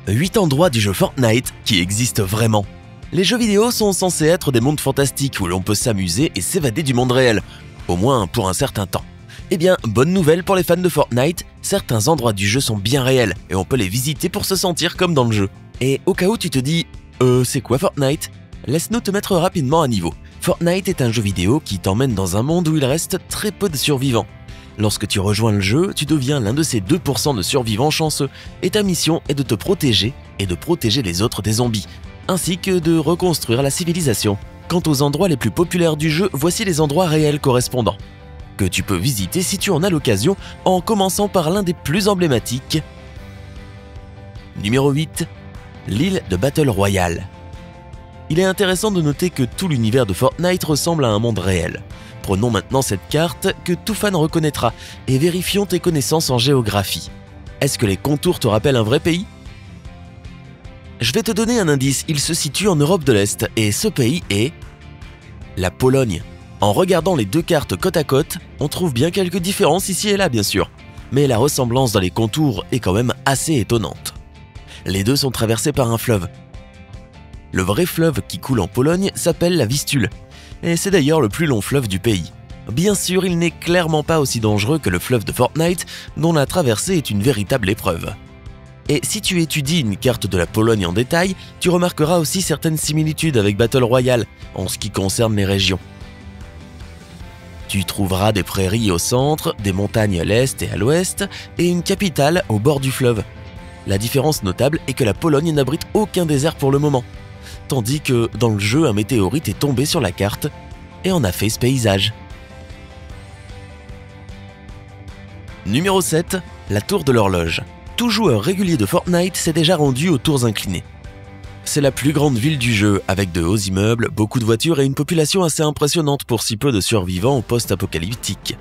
8 endroits du jeu Fortnite qui existent vraiment. Les jeux vidéo sont censés être des mondes fantastiques où l'on peut s'amuser et s'évader du monde réel, au moins pour un certain temps. Eh bien, bonne nouvelle pour les fans de Fortnite, certains endroits du jeu sont bien réels et on peut les visiter pour se sentir comme dans le jeu. Et au cas où tu te dis « c'est quoi Fortnite ?» Laisse-nous te mettre rapidement à niveau. Fortnite est un jeu vidéo qui t'emmène dans un monde où il reste très peu de survivants. Lorsque tu rejoins le jeu, tu deviens l'un de ces 2% de survivants chanceux et ta mission est de te protéger et de protéger les autres des zombies, ainsi que de reconstruire la civilisation. Quant aux endroits les plus populaires du jeu, voici les endroits réels correspondants, que tu peux visiter si tu en as l'occasion en commençant par l'un des plus emblématiques. Numéro 8. L'île de Battle Royale. Il est intéressant de noter que tout l'univers de Fortnite ressemble à un monde réel. Prenons maintenant cette carte que tout fan reconnaîtra et vérifions tes connaissances en géographie. Est-ce que les contours te rappellent un vrai pays? Je vais te donner un indice, il se situe en Europe de l'Est et ce pays est la Pologne. En regardant les deux cartes côte à côte, on trouve bien quelques différences ici et là bien sûr, mais la ressemblance dans les contours est quand même assez étonnante. Les deux sont traversés par un fleuve. Le vrai fleuve qui coule en Pologne s'appelle la Vistule, et c'est d'ailleurs le plus long fleuve du pays. Bien sûr, il n'est clairement pas aussi dangereux que le fleuve de Fortnite, dont la traversée est une véritable épreuve. Et si tu étudies une carte de la Pologne en détail, tu remarqueras aussi certaines similitudes avec Battle Royale en ce qui concerne les régions. Tu trouveras des prairies au centre, des montagnes à l'est et à l'ouest, et une capitale au bord du fleuve. La différence notable est que la Pologne n'abrite aucun désert pour le moment, tandis que dans le jeu, un météorite est tombé sur la carte et en a fait ce paysage. Numéro 7. La tour de l'horloge. Tout joueur régulier de Fortnite s'est déjà rendu aux tours inclinées. C'est la plus grande ville du jeu, avec de hauts immeubles, beaucoup de voitures et une population assez impressionnante pour si peu de survivants au post-apocalyptique.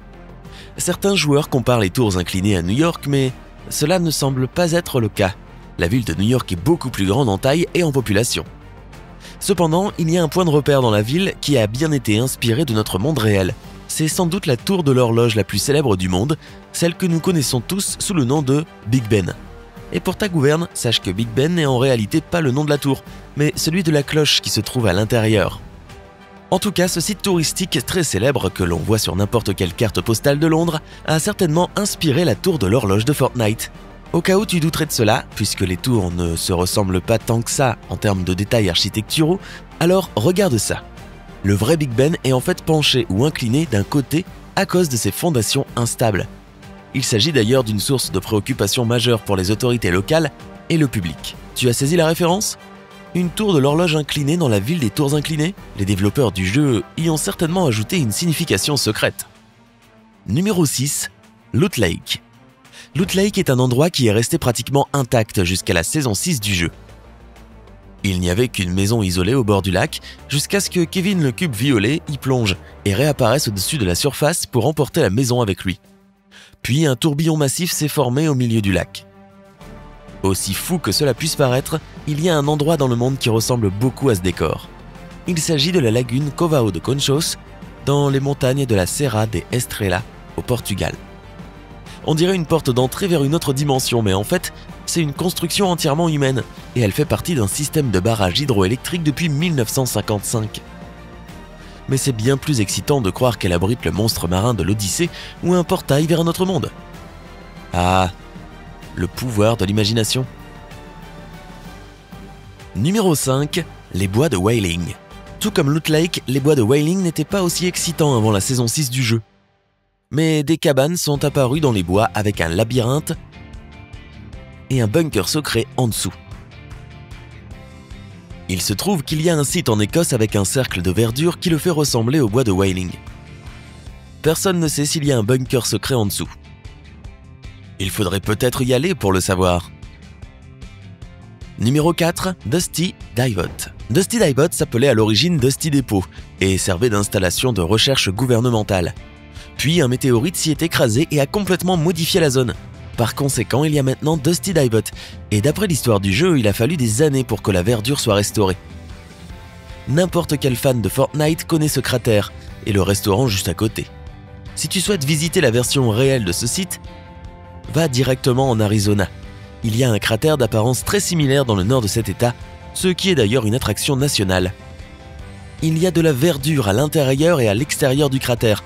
Certains joueurs comparent les tours inclinées à New York, mais cela ne semble pas être le cas. La ville de New York est beaucoup plus grande en taille et en population. Cependant, il y a un point de repère dans la ville qui a bien été inspiré de notre monde réel. C'est sans doute la tour de l'horloge la plus célèbre du monde, celle que nous connaissons tous sous le nom de Big Ben. Et pour ta gouverne, sache que Big Ben n'est en réalité pas le nom de la tour, mais celui de la cloche qui se trouve à l'intérieur. En tout cas, ce site touristique très célèbre que l'on voit sur n'importe quelle carte postale de Londres a certainement inspiré la tour de l'horloge de Fortnite. Au cas où tu douterais de cela, puisque les tours ne se ressemblent pas tant que ça en termes de détails architecturaux, alors regarde ça. Le vrai Big Ben est en fait penché ou incliné d'un côté à cause de ses fondations instables. Il s'agit d'ailleurs d'une source de préoccupation majeure pour les autorités locales et le public. Tu as saisi la référence? Une tour de l'horloge inclinée dans la ville des tours inclinées? Les développeurs du jeu y ont certainement ajouté une signification secrète. Numéro 6. Loot Lake. Loot Lake est un endroit qui est resté pratiquement intact jusqu'à la saison 6 du jeu. Il n'y avait qu'une maison isolée au bord du lac, jusqu'à ce que Kevin le Cube Violet y plonge et réapparaisse au-dessus de la surface pour emporter la maison avec lui. Puis un tourbillon massif s'est formé au milieu du lac. Aussi fou que cela puisse paraître, il y a un endroit dans le monde qui ressemble beaucoup à ce décor. Il s'agit de la lagune Covao de Conchos, dans les montagnes de la Serra de Estrela, au Portugal. On dirait une porte d'entrée vers une autre dimension, mais en fait, c'est une construction entièrement humaine, et elle fait partie d'un système de barrage hydroélectrique depuis 1955. Mais c'est bien plus excitant de croire qu'elle abrite le monstre marin de l'Odyssée ou un portail vers un autre monde. Ah, le pouvoir de l'imagination. Numéro 5. Les bois de Wailing. Tout comme Loot Lake, les bois de Wailing n'étaient pas aussi excitants avant la saison 6 du jeu. Mais des cabanes sont apparues dans les bois avec un labyrinthe et un bunker secret en dessous. Il se trouve qu'il y a un site en Écosse avec un cercle de verdure qui le fait ressembler au bois de Wailing. Personne ne sait s'il y a un bunker secret en dessous. Il faudrait peut-être y aller pour le savoir. Numéro 4. Dusty Divot. Dusty Divot s'appelait à l'origine Dusty Depot et servait d'installation de recherche gouvernementale. Puis un météorite s'y est écrasé et a complètement modifié la zone. Par conséquent, il y a maintenant Dusty Divot, et d'après l'histoire du jeu, il a fallu des années pour que la verdure soit restaurée. N'importe quel fan de Fortnite connaît ce cratère, et le restaurant juste à côté. Si tu souhaites visiter la version réelle de ce site, va directement en Arizona. Il y a un cratère d'apparence très similaire dans le nord de cet état, ce qui est d'ailleurs une attraction nationale. Il y a de la verdure à l'intérieur et à l'extérieur du cratère,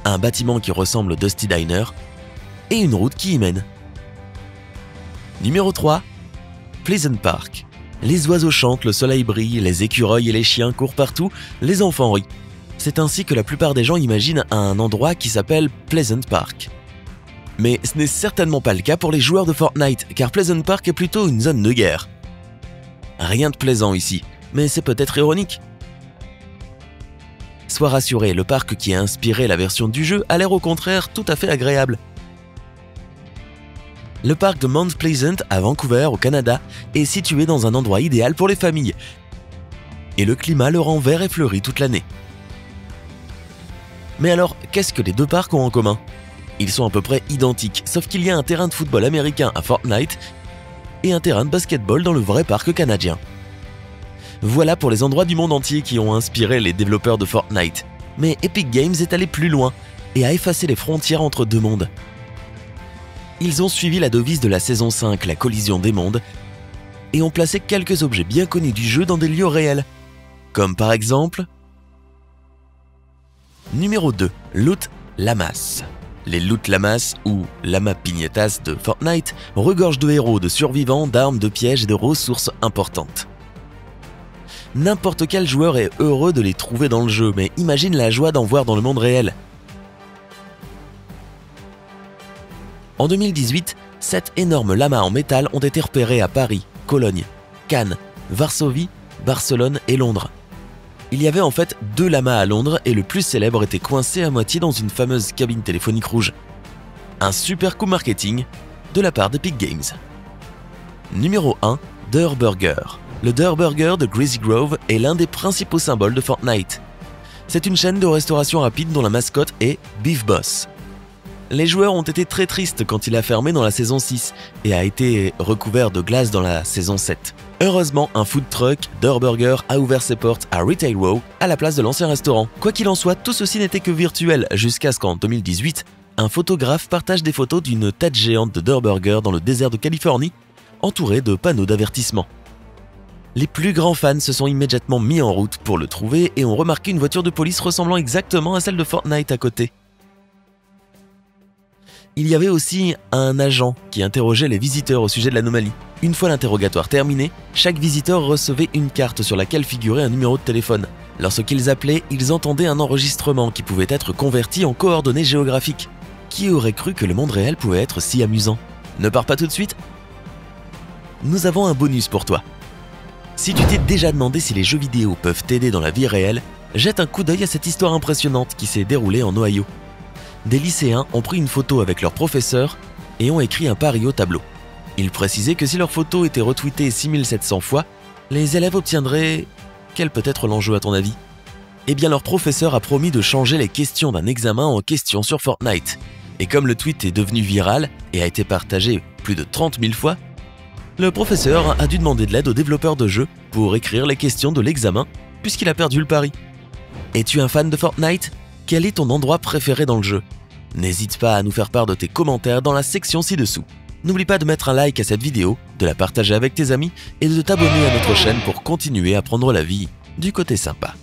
un bâtiment qui ressemble au Dusty Diner et une route qui y mène. Numéro 3. Pleasant Park. Les oiseaux chantent, le soleil brille, les écureuils et les chiens courent partout, les enfants rient. C'est ainsi que la plupart des gens imaginent un endroit qui s'appelle Pleasant Park. Mais ce n'est certainement pas le cas pour les joueurs de Fortnite, car Pleasant Park est plutôt une zone de guerre. Rien de plaisant ici, mais c'est peut-être ironique. Sois rassuré, le parc qui a inspiré la version du jeu a l'air au contraire tout à fait agréable. Le parc de Mount Pleasant à Vancouver, au Canada, est situé dans un endroit idéal pour les familles. Et le climat le rend vert et fleuri toute l'année. Mais alors, qu'est-ce que les deux parcs ont en commun? Ils sont à peu près identiques, sauf qu'il y a un terrain de football américain à Fortnite et un terrain de basketball dans le vrai parc canadien. Voilà pour les endroits du monde entier qui ont inspiré les développeurs de Fortnite. Mais Epic Games est allé plus loin et a effacé les frontières entre deux mondes. Ils ont suivi la devise de la saison 5, la collision des mondes, et ont placé quelques objets bien connus du jeu dans des lieux réels. Comme par exemple... Numéro 2. Loot Llamas. Les Loot Llamas, ou Llama Piñatas de Fortnite, regorgent de héros, de survivants, d'armes, de pièges et de ressources importantes. N'importe quel joueur est heureux de les trouver dans le jeu, mais imagine la joie d'en voir dans le monde réel. En 2018, 7 énormes lamas en métal ont été repérés à Paris, Cologne, Cannes, Varsovie, Barcelone et Londres. Il y avait en fait 2 lamas à Londres et le plus célèbre était coincé à moitié dans une fameuse cabine téléphonique rouge. Un super coup marketing de la part d'Epic Games. Numéro 1. Durr Burger. Le Durr Burger de Greasy Grove est l'un des principaux symboles de Fortnite. C'est une chaîne de restauration rapide dont la mascotte est Beef Boss. Les joueurs ont été très tristes quand il a fermé dans la saison 6 et a été recouvert de glace dans la saison 7. Heureusement, un food truck, Durr Burger, a ouvert ses portes à Retail Row à la place de l'ancien restaurant. Quoi qu'il en soit, tout ceci n'était que virtuel jusqu'à ce qu'en 2018, un photographe partage des photos d'une tête géante de Durr Burger dans le désert de Californie, entourée de panneaux d'avertissement. Les plus grands fans se sont immédiatement mis en route pour le trouver et ont remarqué une voiture de police ressemblant exactement à celle de Fortnite à côté. Il y avait aussi un agent qui interrogeait les visiteurs au sujet de l'anomalie. Une fois l'interrogatoire terminé, chaque visiteur recevait une carte sur laquelle figurait un numéro de téléphone. Lorsqu'ils appelaient, ils entendaient un enregistrement qui pouvait être converti en coordonnées géographiques. Qui aurait cru que le monde réel pouvait être si amusant? Ne pars pas tout de suite? Nous avons un bonus pour toi. Si tu t'es déjà demandé si les jeux vidéo peuvent t'aider dans la vie réelle, jette un coup d'œil à cette histoire impressionnante qui s'est déroulée en Ohio. Des lycéens ont pris une photo avec leur professeur et ont écrit un pari au tableau. Ils précisaient que si leur photo était retweetée 6700 fois, les élèves obtiendraient... Quel peut être l'enjeu à ton avis? Eh bien leur professeur a promis de changer les questions d'un examen en questions sur Fortnite. Et comme le tweet est devenu viral et a été partagé plus de 30 000 fois, le professeur a dû demander de l'aide aux développeurs de jeux pour écrire les questions de l'examen puisqu'il a perdu le pari. Es-tu un fan de Fortnite? Quel est ton endroit préféré dans le jeu? N'hésite pas à nous faire part de tes commentaires dans la section ci-dessous. N'oublie pas de mettre un like à cette vidéo, de la partager avec tes amis et de t'abonner à notre chaîne pour continuer à prendre la vie du côté sympa.